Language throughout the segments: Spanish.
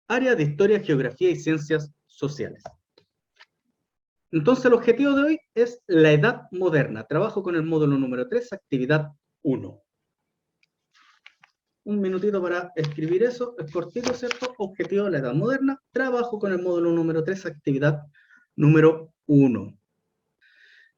área de Historia, Geografía y Ciencias Sociales. Entonces el objetivo de hoy es la edad moderna. Trabajo con el módulo número 3, actividad 1. Un minutito para escribir eso, es cortito, ¿cierto? Objetivo de la edad moderna. Trabajo con el módulo número 3, actividad número 1.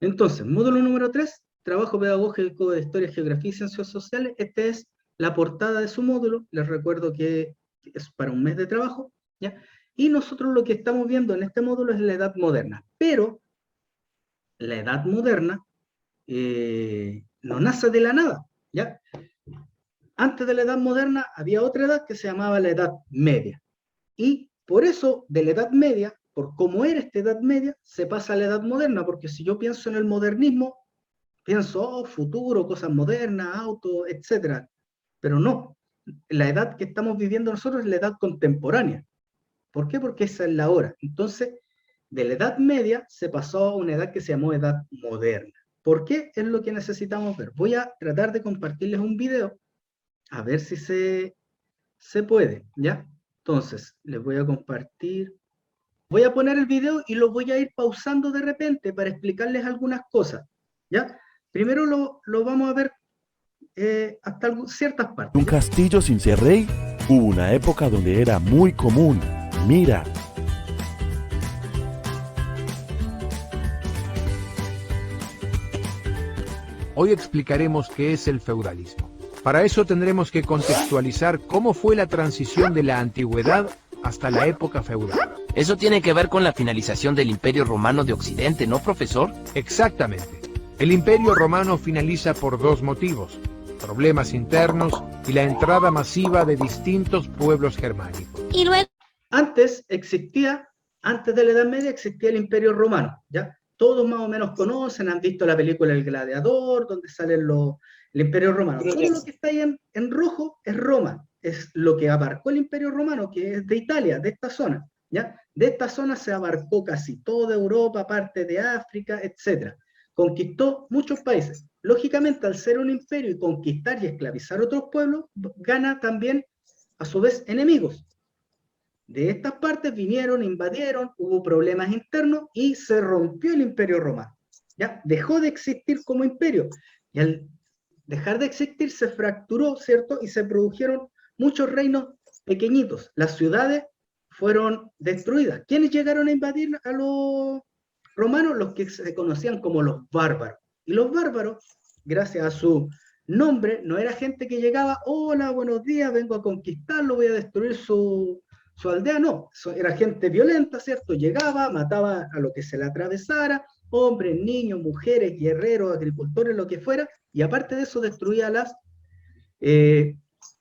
Entonces, módulo número 3, trabajo pedagógico de Historia, Geografía y Ciencias Sociales. Esta es la portada de su módulo. Les recuerdo que es para un mes de trabajo, ¿ya? Y nosotros lo que estamos viendo en este módulo es la edad moderna. Pero la edad moderna no nace de la nada, ¿ya? Antes de la edad moderna había otra edad que se llamaba la edad media. Y por eso, de la edad media, por cómo era esta edad media, se pasa a la edad moderna, porque si yo pienso en el modernismo, pienso, oh, futuro, cosas modernas, autos, etc. Pero no, la edad que estamos viviendo nosotros es la edad contemporánea. ¿Por qué? Porque esa es la hora. Entonces, de la edad media se pasó a una edad que se llamó edad moderna. ¿Por qué? Es lo que necesitamos ver. Voy a tratar de compartirles un video, a ver si se puede, ¿ya? Entonces, les voy a compartir. Voy a poner el video y lo voy a ir pausando de repente para explicarles algunas cosas, ¿ya? Primero lo vamos a ver hasta ciertas partes. Un castillo sin ser rey, hubo una época donde era muy común. Mira. Hoy explicaremos qué es el feudalismo. Para eso tendremos que contextualizar cómo fue la transición de la antigüedad hasta la época feudal. Eso tiene que ver con la finalización del Imperio Romano de Occidente, ¿no, profesor? Exactamente. El Imperio Romano finaliza por dos motivos: problemas internos y la entrada masiva de distintos pueblos germánicos. Y luego... Antes de la Edad Media existía el Imperio Romano, ¿ya? Todos más o menos conocen, han visto la película El Gladiador, donde salen el Imperio Romano. Todo lo que está ahí en rojo es Roma, es lo que abarcó el Imperio Romano, que es de Italia, de esta zona, ¿ya? De esta zona se abarcó casi toda Europa, parte de África, etc. Conquistó muchos países. Lógicamente, al ser un imperio y conquistar y esclavizar otros pueblos, gana también, a su vez, enemigos. De estas partes vinieron, invadieron, hubo problemas internos y se rompió el Imperio Romano. ¿Ya? Dejó de existir como imperio. Y al dejar de existir se fracturó, ¿cierto? Y se produjeron muchos reinos pequeñitos. Las ciudades fueron destruidas. ¿Quiénes llegaron a invadir a los romanos? Los que se conocían como los bárbaros. Y los bárbaros, gracias a su nombre, no era gente que llegaba, hola, buenos días, vengo a conquistarlo, voy a destruir su aldea, no, era gente violenta, ¿cierto? Llegaba, mataba a lo que se le atravesara, hombres, niños, mujeres, guerreros, agricultores, lo que fuera, y aparte de eso destruía las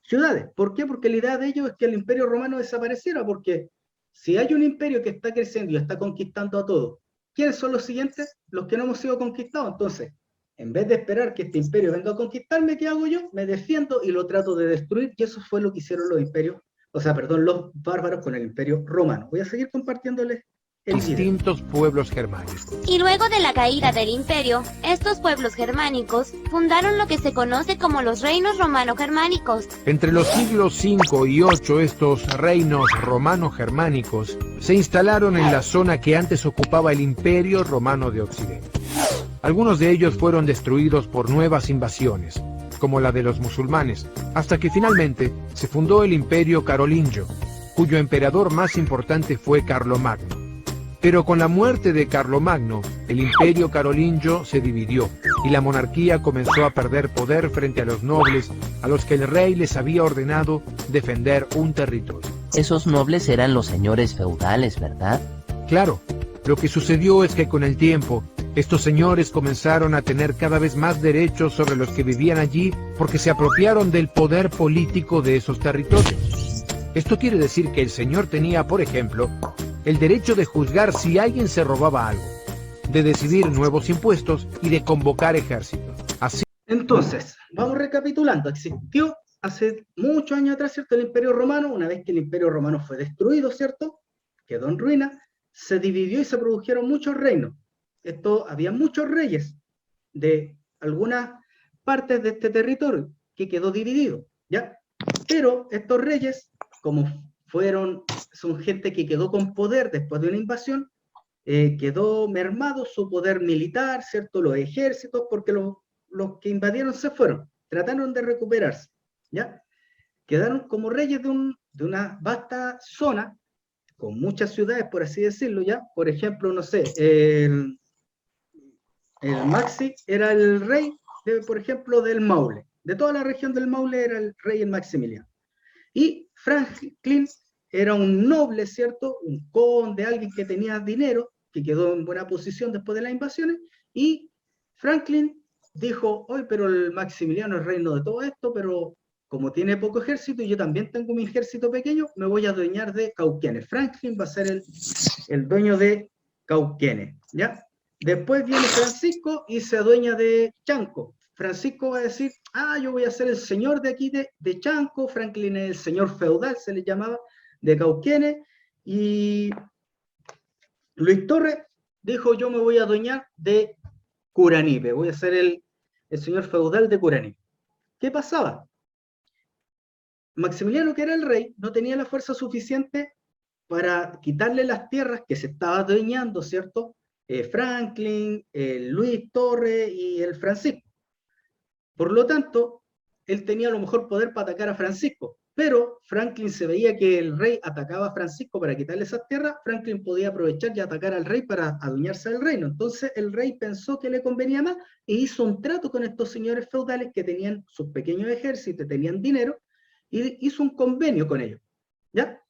ciudades. ¿Por qué? Porque la idea de ellos es que el Imperio Romano desapareciera, porque si hay un imperio que está creciendo y está conquistando a todos, ¿quiénes son los siguientes? Los que no hemos sido conquistados. Entonces, en vez de esperar que este imperio venga a conquistarme, ¿qué hago yo? Me defiendo y lo trato de destruir, y eso fue lo que hicieron los imperios, los bárbaros con el Imperio Romano. Voy a seguir compartiéndoles el distintos pueblos germánicos. Y luego de la caída del imperio, estos pueblos germánicos fundaron lo que se conoce como los reinos romano-germánicos. Entre los siglos V y VIII, estos reinos romano-germánicos se instalaron en la zona que antes ocupaba el Imperio Romano de Occidente. Algunos de ellos fueron destruidos por nuevas invasiones, como la de los musulmanes, hasta que finalmente se fundó el Imperio Carolingio, cuyo emperador más importante fue Carlomagno. Pero con la muerte de Carlomagno, el Imperio Carolingio se dividió y la monarquía comenzó a perder poder frente a los nobles a los que el rey les había ordenado defender un territorio. Esos nobles eran los señores feudales, ¿verdad? Claro, lo que sucedió es que con el tiempo, estos señores comenzaron a tener cada vez más derechos sobre los que vivían allí porque se apropiaron del poder político de esos territorios. Esto quiere decir que el señor tenía, por ejemplo, el derecho de juzgar si alguien se robaba algo, de decidir nuevos impuestos y de convocar ejércitos. Así... Entonces, vamos recapitulando. Existió hace muchos años atrás, ¿cierto?, el Imperio Romano. Una vez que el Imperio Romano fue destruido, ¿cierto?, quedó en ruina, se dividió y se produjeron muchos reinos. Había muchos reyes de algunas partes de este territorio que quedó dividido, ¿ya? Pero estos reyes, como fueron son gente que quedó con poder después de una invasión, quedó mermado su poder militar, ¿cierto? Los ejércitos, porque los que invadieron se fueron, trataron de recuperarse, ¿ya? Quedaron como reyes de una vasta zona, con muchas ciudades, por así decirlo, ¿ya? Por ejemplo, no sé, el Maxi era el rey, por ejemplo, del Maule. De toda la región del Maule era el rey el Maximiliano. Y Franklin era un noble, ¿cierto? Un conde, alguien que tenía dinero, que quedó en buena posición después de las invasiones, y Franklin dijo, hoy, pero el Maximiliano es reino de todo esto, pero como tiene poco ejército y yo también tengo mi ejército pequeño, me voy a adueñar de Cauquenes. Franklin va a ser el dueño de Cauquenes, ¿ya? Después viene Francisco y se adueña de Chanco. Francisco va a decir, yo voy a ser el señor de aquí de Chanco, Franklin es el señor feudal, se le llamaba, de Cauquenes, y Luis Torres dijo, yo me voy a adueñar de Curanipe, voy a ser el señor feudal de Curanipe. ¿Qué pasaba? Maximiliano, que era el rey, no tenía la fuerza suficiente para quitarle las tierras que se estaba adueñando, ¿cierto? Franklin, Luis Torres y el Francisco. Por lo tanto, él tenía a lo mejor poder para atacar a Francisco, pero Franklin se veía que el rey atacaba a Francisco para quitarle esas tierras, Franklin podía aprovechar y atacar al rey para adueñarse del reino. Entonces el rey pensó que le convenía más e hizo un trato con estos señores feudales que tenían sus pequeños ejércitos, tenían dinero, y hizo un convenio con ellos, ¿ya?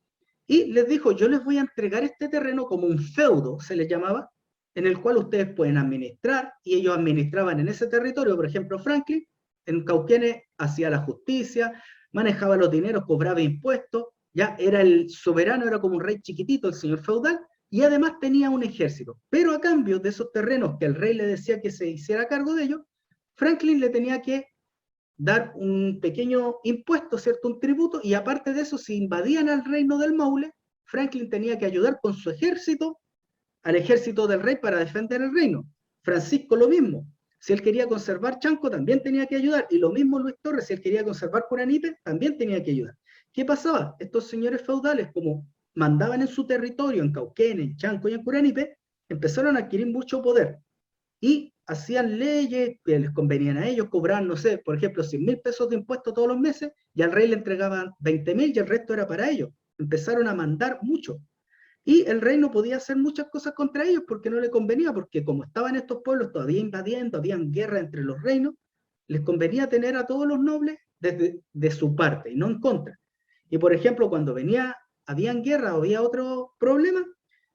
Y les dijo, yo les voy a entregar este terreno como un feudo, se les llamaba, en el cual ustedes pueden administrar, y ellos administraban en ese territorio. Por ejemplo, Franklin, en Cauquenes, hacía la justicia, manejaba los dineros, cobraba impuestos, ya era el soberano, era como un rey chiquitito, el señor feudal, y además tenía un ejército. Pero a cambio de esos terrenos que el rey le decía que se hiciera cargo de ellos, Franklin le tenía que dar un pequeño impuesto, ¿cierto? Un tributo, y aparte de eso, si invadían al reino del Maule, Franklin tenía que ayudar con su ejército al ejército del rey para defender el reino. Francisco lo mismo. Si él quería conservar Chanco, también tenía que ayudar. Y lo mismo Luis Torres, si él quería conservar Curanipe, también tenía que ayudar. ¿Qué pasaba? Estos señores feudales, como mandaban en su territorio, en Cauquenes, en Chanco y en Curanipe, empezaron a adquirir mucho poder. Y hacían leyes que les convenían a ellos, cobraban, no sé, por ejemplo, 100.000 pesos de impuestos todos los meses, y al rey le entregaban 20.000 y el resto era para ellos. Empezaron a mandar mucho. Y el rey no podía hacer muchas cosas contra ellos porque no le convenía, porque como estaban estos pueblos todavía invadiendo, habían guerra entre los reinos, les convenía tener a todos los nobles de su parte y no en contra. Y por ejemplo, cuando habían guerra o había otro problema,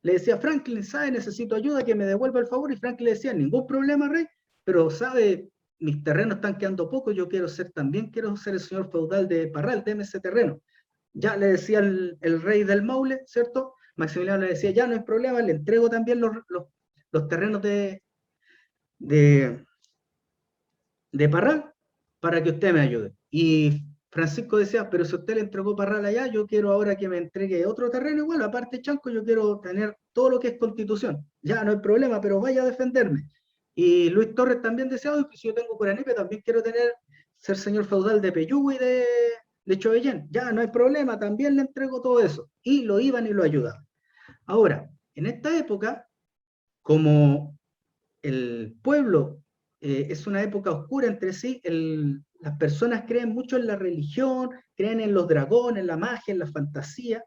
le decía, Franklin, ¿sabe? Necesito ayuda, que me devuelva el favor. Y Franklin le decía, ningún problema, rey, pero ¿sabe? Mis terrenos están quedando pocos, yo quiero ser el señor feudal de Parral, deme ese terreno. Ya le decía el rey del Maule, ¿cierto? Maximiliano le decía, ya no hay problema, le entrego también los terrenos de Parral para que usted me ayude. Y Francisco decía, pero si usted le entregó Parral allá, yo quiero ahora que me entregue otro terreno igual, aparte Chanco, yo quiero tener todo lo que es Constitución. Ya no hay problema, pero vaya a defenderme. Y Luis Torres también decía, si yo tengo Curanipe, también quiero ser señor feudal de Peyúgue y de Chobellén. Ya no hay problema, también le entrego todo eso. Y lo iban y lo ayudaban. Ahora, en esta época, como el pueblo es una época oscura entre sí, las personas creen mucho en la religión, creen en los dragones, en la magia, en la fantasía,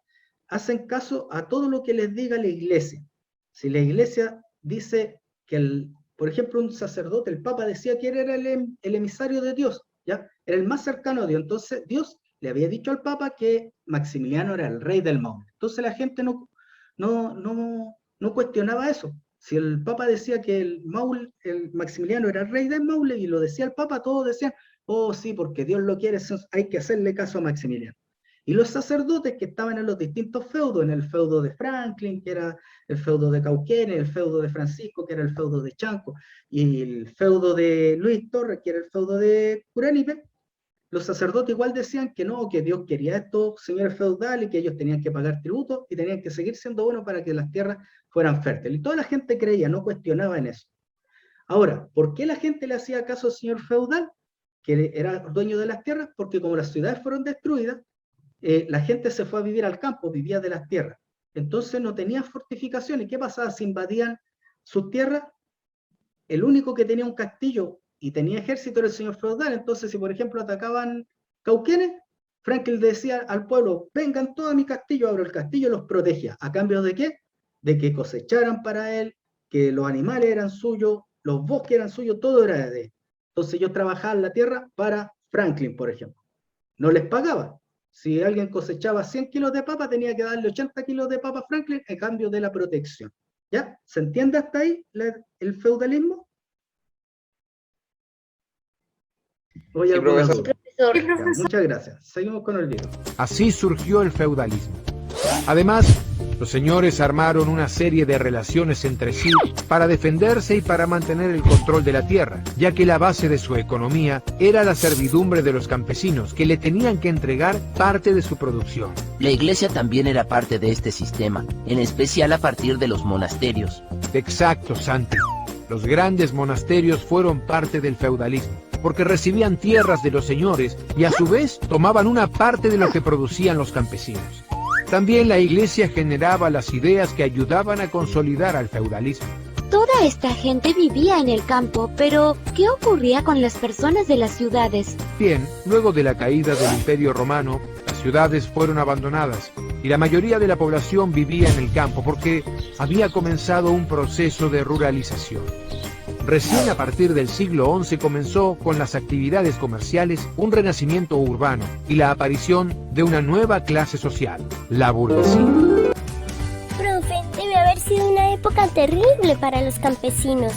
hacen caso a todo lo que les diga la iglesia. Si la iglesia dice que, por ejemplo, un sacerdote, el papa decía que era el emisario de Dios, ¿ya? Era el más cercano a Dios, entonces Dios le había dicho al papa que Maximiliano era el rey del Maule. Entonces la gente no cuestionaba eso. Si el Papa decía que el Maximiliano era el rey del Maule y lo decía el Papa, todos decían, oh sí, porque Dios lo quiere, hay que hacerle caso a Maximiliano. Y los sacerdotes que estaban en los distintos feudos, en el feudo de Franklin, que era el feudo de Cauquenes, el feudo de Francisco, que era el feudo de Chanco, y el feudo de Luis Torres, que era el feudo de Curanipe, los sacerdotes igual decían que no, que Dios quería a estos señores feudales y que ellos tenían que pagar tributos y tenían que seguir siendo buenos para que las tierras fueran fértiles. Y toda la gente creía, no cuestionaba en eso. Ahora, ¿por qué la gente le hacía caso al señor feudal, que era dueño de las tierras? Porque como las ciudades fueron destruidas, la gente se fue a vivir al campo, vivía de las tierras. Entonces no tenía fortificaciones. ¿Qué pasaba si invadían sus tierras? El único que tenía un castillo y tenía ejército era el señor feudal. Entonces, si por ejemplo atacaban Cauquenes, Franklin decía al pueblo, vengan todos a mi castillo, abro el castillo, los protegía. ¿A cambio de qué? De que cosecharan para él, que los animales eran suyos, los bosques eran suyos, todo era de él. Entonces yo trabajaba en la tierra para Franklin, por ejemplo. No les pagaba. Si alguien cosechaba 100 kilos de papa, tenía que darle 80 kilos de papa a Franklin a cambio de la protección. ¿Ya? ¿Se entiende hasta ahí el feudalismo? Voy a profesor. Ya, muchas gracias. Seguimos con el video. Así surgió el feudalismo. Además, los señores armaron una serie de relaciones entre sí para defenderse y para mantener el control de la tierra, ya que la base de su economía era la servidumbre de los campesinos, que le tenían que entregar parte de su producción. La iglesia también era parte de este sistema, en especial a partir de los monasterios. Exacto, Santi. Los grandes monasterios fueron parte del feudalismo, porque recibían tierras de los señores y a su vez tomaban una parte de lo que producían los campesinos. También la iglesia generaba las ideas que ayudaban a consolidar al feudalismo. Toda esta gente vivía en el campo, pero ¿qué ocurría con las personas de las ciudades? Bien, luego de la caída del Imperio Romano, las ciudades fueron abandonadas y la mayoría de la población vivía en el campo porque había comenzado un proceso de ruralización. Recién a partir del siglo XI comenzó con las actividades comerciales un renacimiento urbano y la aparición de una nueva clase social, la burguesía. Profe, debe haber sido una época terrible para los campesinos.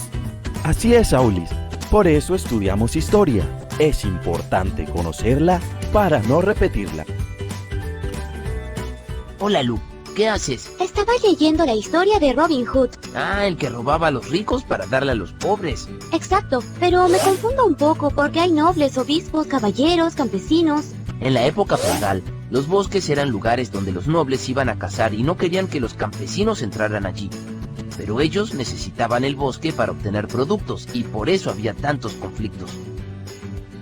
Así es, Aulis. Por eso estudiamos historia. Es importante conocerla para no repetirla. Hola, Lu. ¿Qué haces? Estaba leyendo la historia de Robin Hood. Ah, el que robaba a los ricos para darle a los pobres. Exacto, pero me confundo un poco porque hay nobles, obispos, caballeros, campesinos. En la época feudal, los bosques eran lugares donde los nobles iban a cazar y no querían que los campesinos entraran allí. Pero ellos necesitaban el bosque para obtener productos y por eso había tantos conflictos.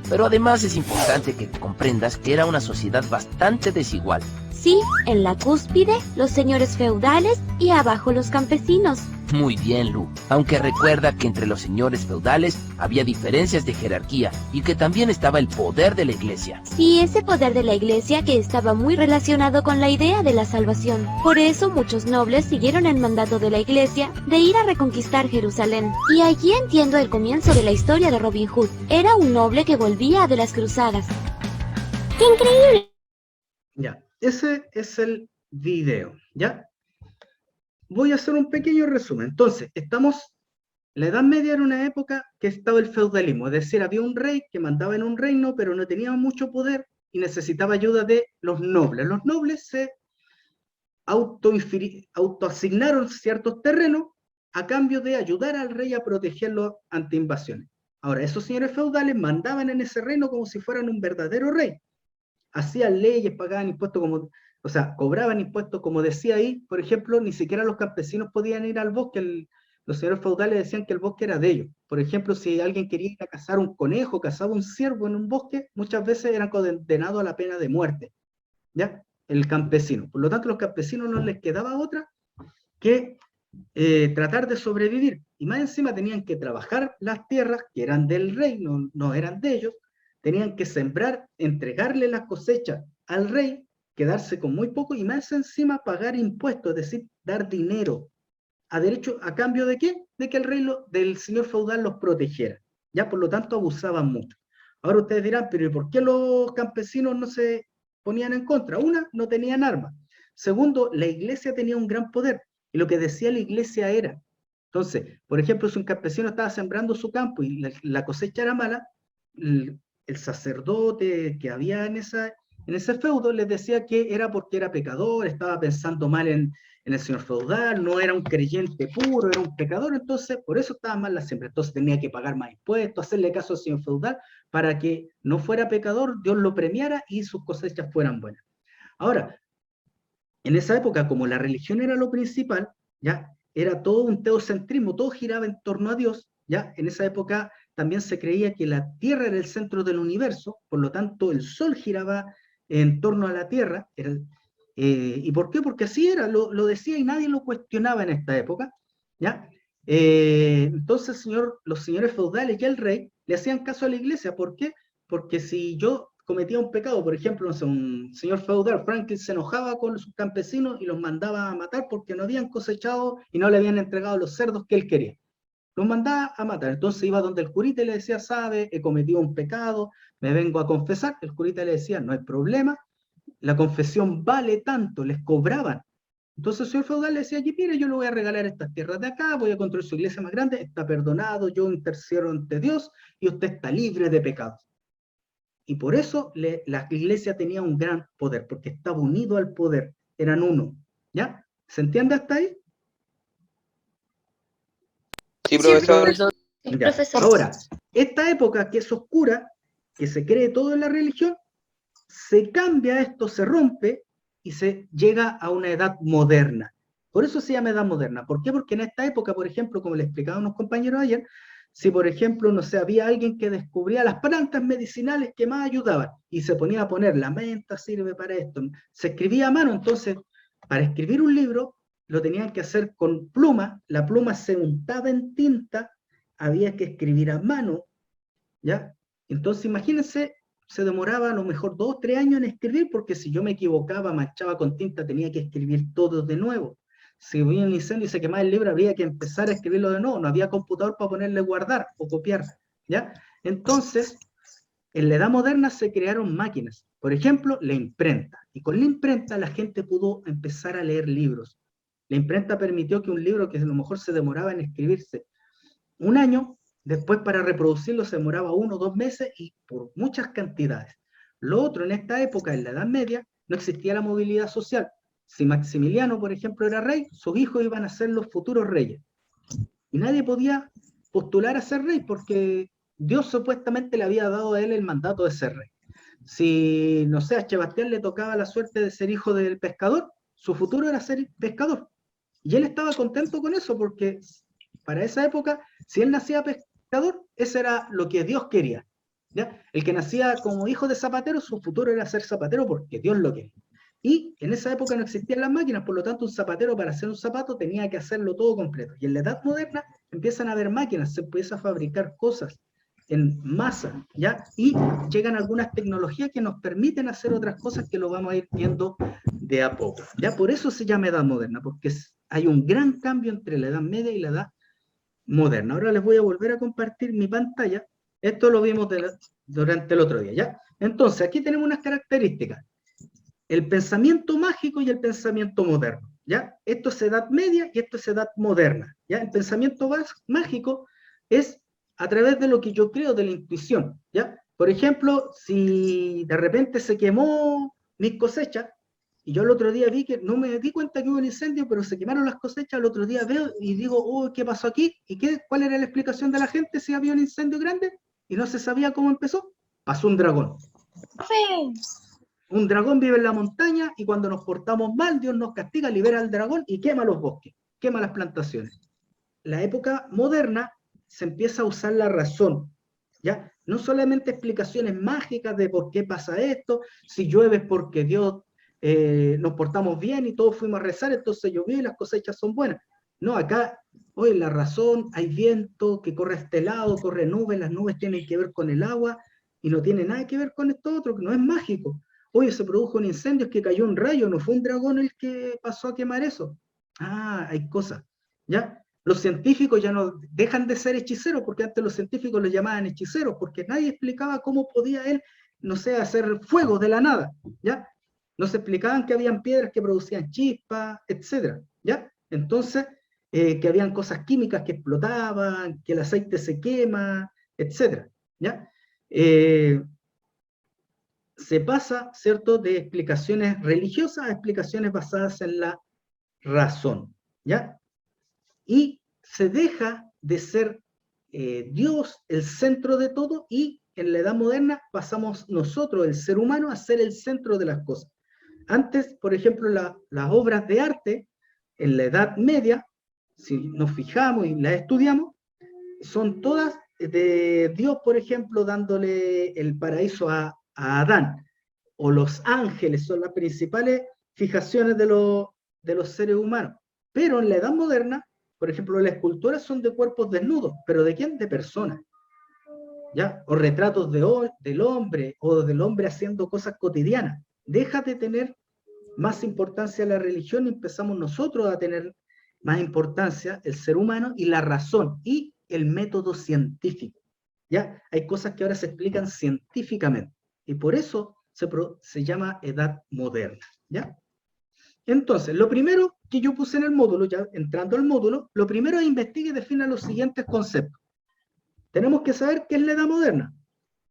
Pero además es importante que comprendas que era una sociedad bastante desigual. Sí, en la cúspide, los señores feudales y abajo los campesinos. Muy bien, Lu. Aunque recuerda que entre los señores feudales había diferencias de jerarquía y que también estaba el poder de la iglesia. Sí, ese poder de la iglesia que estaba muy relacionado con la idea de la salvación. Por eso muchos nobles siguieron el mandato de la iglesia de ir a reconquistar Jerusalén. Y allí entiendo el comienzo de la historia de Robin Hood. Era un noble que volvía de las cruzadas. ¡Qué increíble! Ya, ese es el video, ¿ya? Voy a hacer un pequeño resumen. Entonces, la Edad Media era una época que estaba el feudalismo, es decir, había un rey que mandaba en un reino, pero no tenía mucho poder y necesitaba ayuda de los nobles. Los nobles se autoasignaron ciertos terrenos a cambio de ayudar al rey a protegerlo ante invasiones. Ahora, esos señores feudales mandaban en ese reino como si fueran un verdadero rey. Hacían leyes, pagaban impuestos o sea, cobraban impuestos, como decía ahí, por ejemplo, ni siquiera los campesinos podían ir al bosque, los señores feudales decían que el bosque era de ellos. Por ejemplo, si alguien quería ir a cazar un conejo, cazaba un ciervo en un bosque, muchas veces eran condenados a la pena de muerte, ¿ya? El campesino. Por lo tanto, a los campesinos no les quedaba otra que tratar de sobrevivir. Y más encima tenían que trabajar las tierras que eran del rey, no eran de ellos, tenían que sembrar, entregarle las cosechas al rey, quedarse con muy poco y más encima pagar impuestos, es decir, dar dinero a cambio de ¿qué? De que el rey del señor feudal los protegiera. Ya, por lo tanto, abusaban mucho. Ahora ustedes dirán, pero ¿y por qué los campesinos no se ponían en contra? Una, no tenían armas. Segundo, la iglesia tenía un gran poder y lo que decía la iglesia era, entonces, por ejemplo, si un campesino estaba sembrando su campo y la cosecha era mala, el sacerdote que había en ese feudo les decía que era porque era pecador, estaba pensando mal en el señor feudal, no era un creyente puro, era un pecador, entonces por eso estaba mal la siembra, entonces tenía que pagar más impuestos, hacerle caso al señor feudal para que no fuera pecador, Dios lo premiara y sus cosechas fueran buenas. Ahora, en esa época, como la religión era lo principal, ya era todo un teocentrismo, todo giraba en torno a Dios, ya en esa época también se creía que la Tierra era el centro del universo, por lo tanto el Sol giraba en torno a la Tierra. ¿Y por qué? Porque así era, lo decía y nadie lo cuestionaba en esta época, ¿ya? Entonces los señores feudales y el rey le hacían caso a la iglesia. ¿Por qué? Porque si yo cometía un pecado, por ejemplo, no sé, un señor feudal, Franklin, se enojaba con sus campesinos y los mandaba a matar porque no habían cosechado y no le habían entregado los cerdos que él quería. Los mandaba a matar. Entonces iba donde el curita y le decía, sabe, he cometido un pecado, me vengo a confesar. El curita le decía, no hay problema, la confesión vale tanto, les cobraban. Entonces el señor feudal le decía, mire, yo le voy a regalar estas tierras de acá, voy a construir su iglesia más grande, está perdonado, yo intercedo ante Dios y usted está libre de pecados. Y por eso la iglesia tenía un gran poder, porque estaba unido al poder, eran uno. ¿Ya? ¿Se entiende hasta ahí? Sí, profesor. Sí, Ya. profesor. Ahora, esta época que es oscura, que se cree todo en la religión, se cambia esto, se rompe y se llega a una edad moderna. Por eso se llama edad moderna. ¿Por qué? Porque en esta época, por ejemplo, como le explicaban unos compañeros ayer, si por ejemplo, no sé, había alguien que descubría las plantas medicinales que más ayudaban y se ponía a poner, la menta sirve para esto, se escribía a mano. Entonces, para escribir un libro, lo tenían que hacer con pluma, la pluma se untaba en tinta, había que escribir a mano, ¿ya? Entonces, imagínense, se demoraba a lo mejor 2 o 3 años en escribir, porque si yo me equivocaba, manchaba con tinta, tenía que escribir todo de nuevo. Si hubiera un incendio y se quemaba el libro, habría que empezar a escribirlo de nuevo, no había computador para ponerle guardar o copiar, ¿ya? Entonces, en la edad moderna se crearon máquinas, por ejemplo, la imprenta, y con la imprenta la gente pudo empezar a leer libros. La imprenta permitió que un libro que a lo mejor se demoraba en escribirse 1 año, después para reproducirlo se demoraba 1 o 2 meses y por muchas cantidades. Lo otro, en esta época, en la Edad Media, no existía la movilidad social. Si Maximiliano, por ejemplo, era rey, sus hijos iban a ser los futuros reyes. Y nadie podía postular a ser rey porque Dios supuestamente le había dado a él el mandato de ser rey. Si, no sé, a Sebastián le tocaba la suerte de ser hijo del pescador, su futuro era ser pescador. Y él estaba contento con eso porque para esa época, si él nacía pescador, eso era lo que Dios quería, ¿ya? El que nacía como hijo de zapatero, su futuro era ser zapatero porque Dios lo quería. Y en esa época no existían las máquinas, por lo tanto un zapatero para hacer un zapato tenía que hacerlo todo completo. Y en la edad moderna empiezan a haber máquinas, se empieza a fabricar cosas en masa, ¿ya? Y llegan algunas tecnologías que nos permiten hacer otras cosas que lo vamos a ir viendo de a poco, ¿ya? Por eso se llama edad moderna, porque hay un gran cambio entre la edad media y la edad moderna. Ahora les voy a volver a compartir mi pantalla. Esto lo vimos durante el otro día, ¿ya? Entonces, aquí tenemos unas características. El pensamiento mágico y el pensamiento moderno, ¿ya? Esto es edad media y esto es edad moderna, ¿ya? El pensamiento mágico es a través de lo que yo creo, de la intuición, ¿ya? Por ejemplo, si de repente se quemó mis cosechas, y yo el otro día vi que, no me di cuenta que hubo un incendio, pero se quemaron las cosechas, el otro día veo y digo, oh, ¿qué pasó aquí? ¿Y cuál era la explicación de la gente si había un incendio grande? Y no se sabía cómo empezó. Pasó un dragón. Un dragón vive en la montaña y cuando nos portamos mal, Dios nos castiga, libera al dragón y quema los bosques, quema las plantaciones. La época moderna se empieza a usar la razón, ¿ya? No solamente explicaciones mágicas de por qué pasa esto, si llueve es porque Dios nos portamos bien y todos fuimos a rezar, entonces llovió y las cosechas son buenas. No, acá, hoy la razón, hay viento que corre a este lado, corre nubes, las nubes tienen que ver con el agua y no tiene nada que ver con esto otro, que no es mágico. Oye, se produjo un incendio, es que cayó un rayo, no fue un dragón el que pasó a quemar eso. Ah, hay cosas, ¿ya? Los científicos ya no dejan de ser hechiceros, porque antes los científicos los llamaban hechiceros, porque nadie explicaba cómo podía él, no sé, hacer fuego de la nada, ¿ya? Nos explicaban que habían piedras que producían chispas, etcétera, ¿ya? Entonces, que habían cosas químicas que explotaban, que el aceite se quema, etcétera, ¿ya? Se pasa, ¿cierto?, de explicaciones religiosas a explicaciones basadas en la razón, ¿ya? Y se deja de ser Dios el centro de todo y en la edad moderna pasamos nosotros, el ser humano, a ser el centro de las cosas. Antes, por ejemplo, las obras de arte en la Edad Media, si nos fijamos y las estudiamos, son todas de Dios, por ejemplo, dándole el paraíso a Adán. o los ángeles son las principales fijaciones de los seres humanos. Pero en la Edad Moderna, por ejemplo, las esculturas son de cuerpos desnudos, pero ¿de quién? De personas. ¿Ya? O retratos del hombre, o del hombre haciendo cosas cotidianas. Deja de tener más importancia la religión y empezamos nosotros a tener más importancia el ser humano y la razón y el método científico. ¿Ya? Hay cosas que ahora se explican científicamente y por eso se llama Edad Moderna. ¿Ya? Entonces, lo primero que yo puse en el módulo, ya entrando al módulo, lo primero es investigue y defina los siguientes conceptos. Tenemos que saber qué es la Edad Moderna.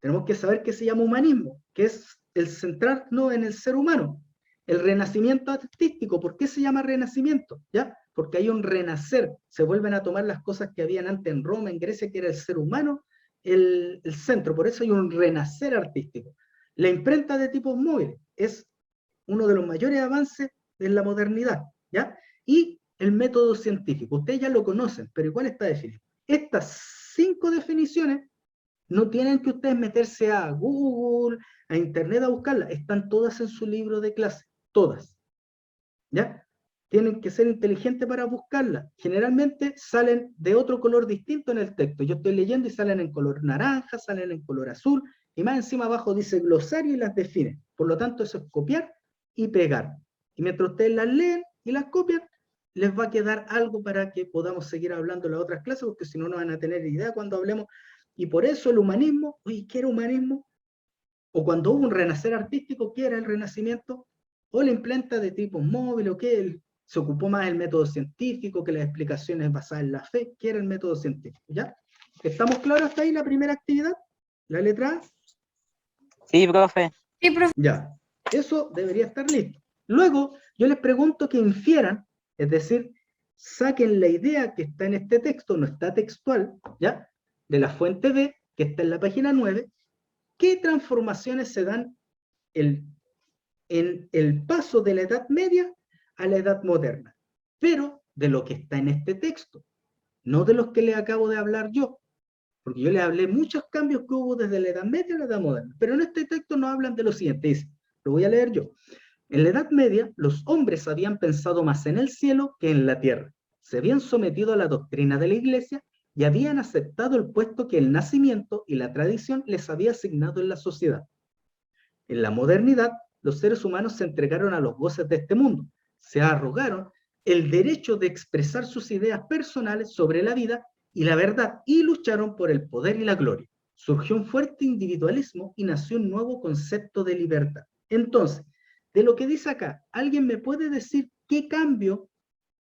Tenemos que saber qué se llama humanismo, que es el centrarnos en el ser humano. El renacimiento artístico, ¿por qué se llama renacimiento? ¿Ya? Porque hay un renacer, se vuelven a tomar las cosas que habían antes en Roma, en Grecia, que era el ser humano, el centro, por eso hay un renacer artístico. La imprenta de tipos móviles es uno de los mayores avances en la modernidad, ¿ya? Y el método científico, ustedes ya lo conocen, pero igual está definido. Estas 5 definiciones no tienen que ustedes meterse a Google, a Internet a buscarlas, están todas en su libro de clase, todas, ¿ya? Tienen que ser inteligentes para buscarlas. Generalmente salen de otro color distinto en el texto. Yo estoy leyendo y salen en color naranja, salen en color azul, y más encima abajo dice glosario y las define. Por lo tanto, eso es copiar y pegar. Y mientras ustedes las leen y las copian, les va a quedar algo para que podamos seguir hablando en las otras clases, porque si no, no van a tener idea cuando hablemos. Y por eso el humanismo, oye, ¿qué era humanismo? O cuando hubo un renacer artístico, ¿qué era el renacimiento? O la imprenta de tipos móviles, o qué se ocupó más el método científico, que las explicaciones basadas en la fe, ¿qué era el método científico? ¿Ya? ¿Estamos claros hasta ahí la primera actividad? ¿La letra A? Sí, profe. Sí, profe. Ya, eso debería estar listo. Luego, yo les pregunto que infieran, es decir, saquen la idea que está en este texto, no está textual, ¿ya? De la fuente B, que está en la página 9, ¿qué transformaciones se dan en el paso de la Edad Media a la Edad Moderna? Pero de lo que está en este texto, no de los que les acabo de hablar yo, porque yo les hablé muchos cambios que hubo desde la Edad Media a la Edad Moderna, pero en este texto nos hablan de lo siguiente, dice, lo voy a leer yo. En la Edad Media, los hombres habían pensado más en el cielo que en la tierra, se habían sometido a la doctrina de la Iglesia y habían aceptado el puesto que el nacimiento y la tradición les había asignado en la sociedad. En la modernidad, los seres humanos se entregaron a los goces de este mundo, se arrogaron el derecho de expresar sus ideas personales sobre la vida y la verdad y lucharon por el poder y la gloria. Surgió un fuerte individualismo y nació un nuevo concepto de libertad. Entonces, de lo que dice acá, ¿alguien me puede decir qué cambio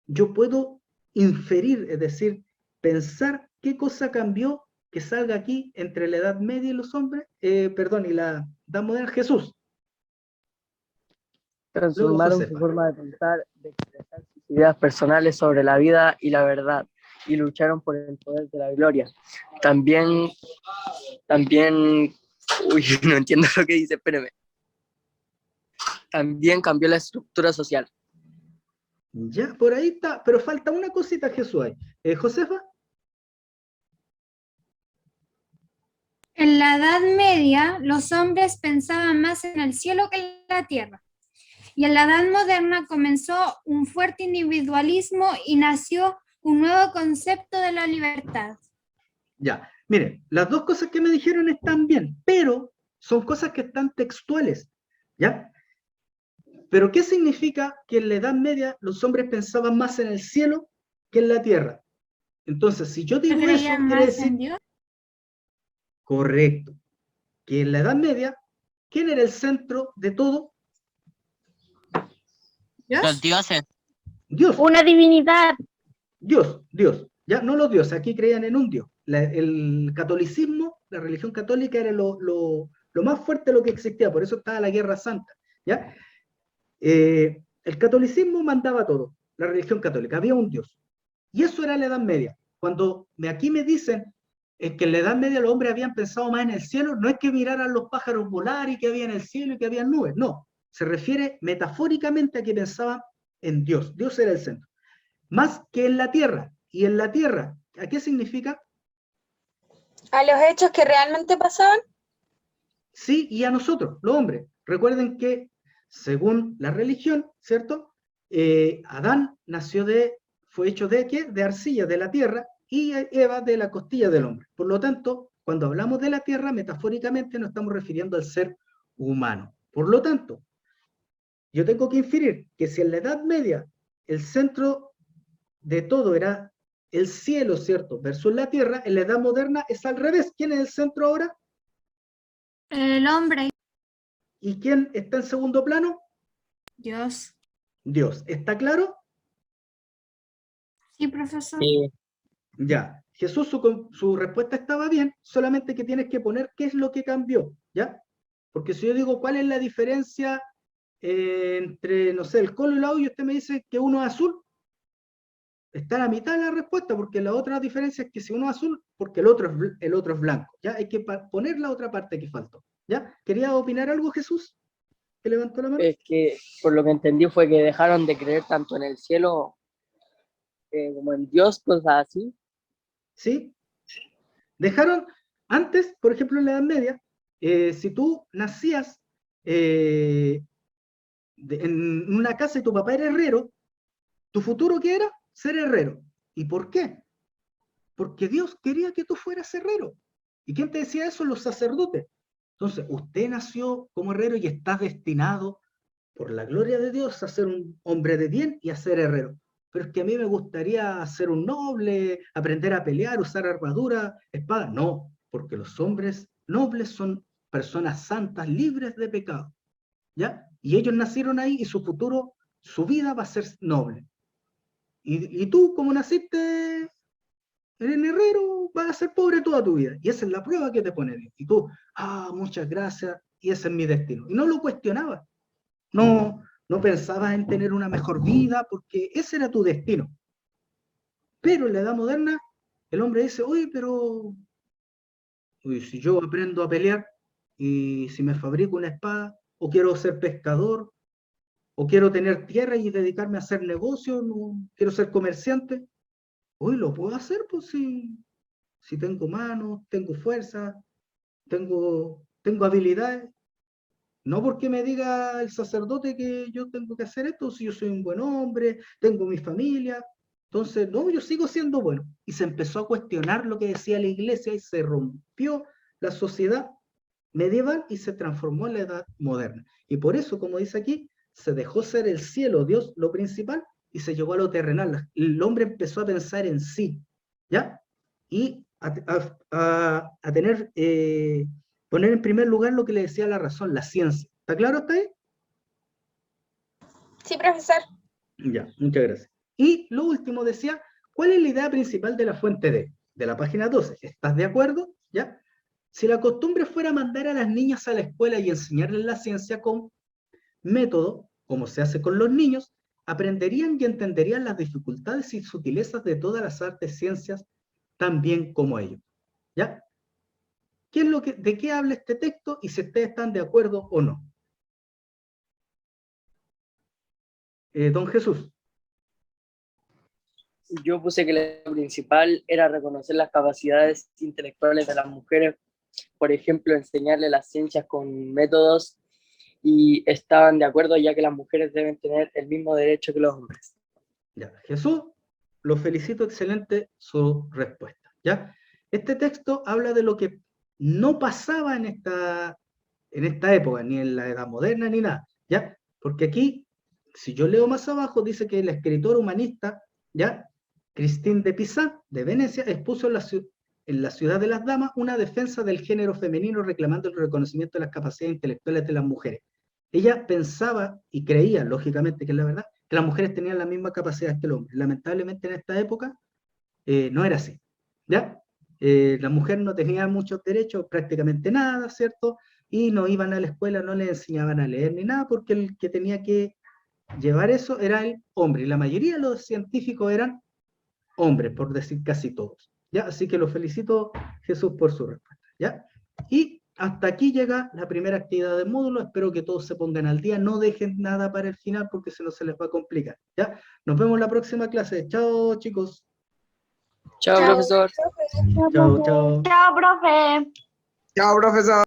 yo puedo inferir, es decir, pensar qué cosa cambió que salga aquí entre la Edad Media y los hombres, y la Edad Moderna? Jesús. Transformaron su forma de pensar, de expresar sus ideas personales sobre la vida y la verdad, y lucharon por el poder de la gloria. También, uy, no entiendo lo que dice, espérame. También cambió la estructura social. Ya, por ahí está, pero falta una cosita, Jesús, ahí. Josefa. En la Edad Media, los hombres pensaban más en el cielo que en la tierra. Y en la Edad Moderna comenzó un fuerte individualismo y nació un nuevo concepto de la libertad. Ya, miren, las dos cosas que me dijeron están bien, pero son cosas que están textuales, ¿ya? Pero ¿qué significa que en la Edad Media los hombres pensaban más en el cielo que en la tierra? Entonces, si yo digo eso, quiere decir... Dios? Correcto. Que en la Edad Media, ¿quién era el centro de todo? ¿Dios? Los dioses. Dios. Una divinidad. Dios. Ya, no los dioses, aquí creían en un Dios. El catolicismo, la religión católica era lo más fuerte de lo que existía, por eso estaba la Guerra Santa, ¿ya? El catolicismo mandaba todo, la religión católica, había un Dios. Y eso era la Edad Media. Cuando aquí me dicen que en la Edad Media los hombres habían pensado más en el cielo, no es que miraran los pájaros volar y que había en el cielo y que había nubes, no. Se refiere metafóricamente a que pensaban en Dios. Dios era el centro. Más que en la tierra. Y en la tierra, ¿a qué significa? ¿A los hechos que realmente pasaban? Sí, y a nosotros, los hombres. Recuerden que, según la religión, ¿cierto? Adán fue hecho ¿de qué? De arcilla, de la tierra, y Eva de la costilla del hombre. Por lo tanto, cuando hablamos de la tierra, metafóricamente nos estamos refiriendo al ser humano. Por lo tanto, yo tengo que inferir que si en la Edad Media el centro de todo era el cielo, ¿cierto? Versus la tierra, en la Edad Moderna es al revés. ¿Quién es el centro ahora? El hombre. ¿Y quién está en segundo plano? Dios. Dios. ¿Está claro? Sí, profesor. Sí. Ya. Jesús, su respuesta estaba bien, solamente que tienes que poner qué es lo que cambió, ¿ya? Porque si yo digo cuál es la diferencia entre, no sé, el colo y la U, y usted me dice que uno es azul, está a la mitad de la respuesta, porque la otra diferencia es que si uno es azul, porque el otro es blanco, ¿ya? Hay que poner la otra parte que faltó, ¿ya? ¿Quería opinar algo, Jesús? ¿Que levantó la mano? Es que, por lo que entendí, fue que dejaron de creer tanto en el cielo como en Dios, cosas así. ¿Sí? Dejaron, antes, por ejemplo, en la Edad Media, si tú nacías en una casa y tu papá era herrero, ¿tu futuro qué era? Ser herrero. ¿Y por qué? Porque Dios quería que tú fueras herrero. ¿Y quién te decía eso? Los sacerdotes. Entonces, usted nació como herrero y está destinado, por la gloria de Dios, a ser un hombre de bien y a ser herrero. Pero es que a mí me gustaría ser un noble, aprender a pelear, usar armadura, espada. No, porque los hombres nobles son personas santas, libres de pecado, ¿ya? Y ellos nacieron ahí y su futuro, su vida va a ser noble. Y tú, como naciste en herrero, vas a ser pobre toda tu vida. Y esa es la prueba que te pone Dios. Y tú, muchas gracias, y ese es mi destino. Y no lo cuestionabas. No pensabas en tener una mejor vida, porque ese era tu destino. Pero en la Edad Moderna, el hombre dice, oye, pero si yo aprendo a pelear, y si me fabrico una espada, o quiero ser pescador, o quiero tener tierra y dedicarme a hacer negocios, no, quiero ser comerciante, hoy lo puedo hacer, pues si tengo manos, tengo fuerza, tengo habilidades. No porque me diga el sacerdote que yo tengo que hacer esto, si yo soy un buen hombre, tengo mi familia. Entonces, no, yo sigo siendo bueno. Y se empezó a cuestionar lo que decía la iglesia y se rompió la sociedad medieval y se transformó en la edad moderna. Y por eso, como dice aquí, se dejó ser el cielo, Dios, lo principal, y se llegó a lo terrenal. El hombre empezó a pensar en sí, ¿ya? Y a tener... poner en primer lugar lo que le decía la razón, la ciencia. ¿Está claro hasta ahí? Sí, profesor. Ya, muchas gracias. Y lo último decía, ¿cuál es la idea principal de la fuente de la página 12? ¿Estás de acuerdo? ¿Ya? Si la costumbre fuera mandar a las niñas a la escuela y enseñarles la ciencia con método, como se hace con los niños, aprenderían y entenderían las dificultades y sutilezas de todas las artes, ciencias, tan bien como ellos. ¿Ya? ¿De qué habla este texto y si ustedes están de acuerdo o no? Don Jesús. Yo puse que lo principal era reconocer las capacidades intelectuales de las mujeres, por ejemplo, enseñarle las ciencias con métodos, y estaban de acuerdo ya que las mujeres deben tener el mismo derecho que los hombres. Ya, Jesús, lo felicito, excelente su respuesta. ¿Ya? Este texto habla de lo que no pasaba en esta época, ni en la Edad Moderna, ni nada, ¿ya? Porque aquí, si yo leo más abajo, dice que el escritor humanista, ¿ya? Christine de Pizan, de Venecia, expuso en la ciudad de las damas una defensa del género femenino reclamando el reconocimiento de las capacidades intelectuales de las mujeres. Ella pensaba y creía, lógicamente, que es la verdad, que las mujeres tenían la misma capacidad que el hombre. Lamentablemente en esta época no era así, ¿ya? La mujer no tenía muchos derechos, prácticamente nada, ¿cierto? Y no iban a la escuela, no les enseñaban a leer ni nada, porque el que tenía que llevar eso era el hombre, y la mayoría de los científicos eran hombres, por decir casi todos, ¿ya? Así que lo felicito, Jesús, por su respuesta, ¿ya? Y hasta aquí llega la primera actividad del módulo, espero que todos se pongan al día, no dejen nada para el final porque si no se les va a complicar, ¿ya? Nos vemos en la próxima clase, chao chicos. Chao, profesor. Chao, chao. Chao, profe. Chao, profesor.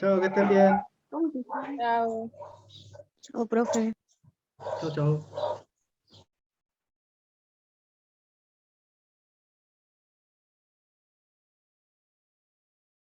Chao, que estén bien. Chao. Chao, profe. Chao, chao.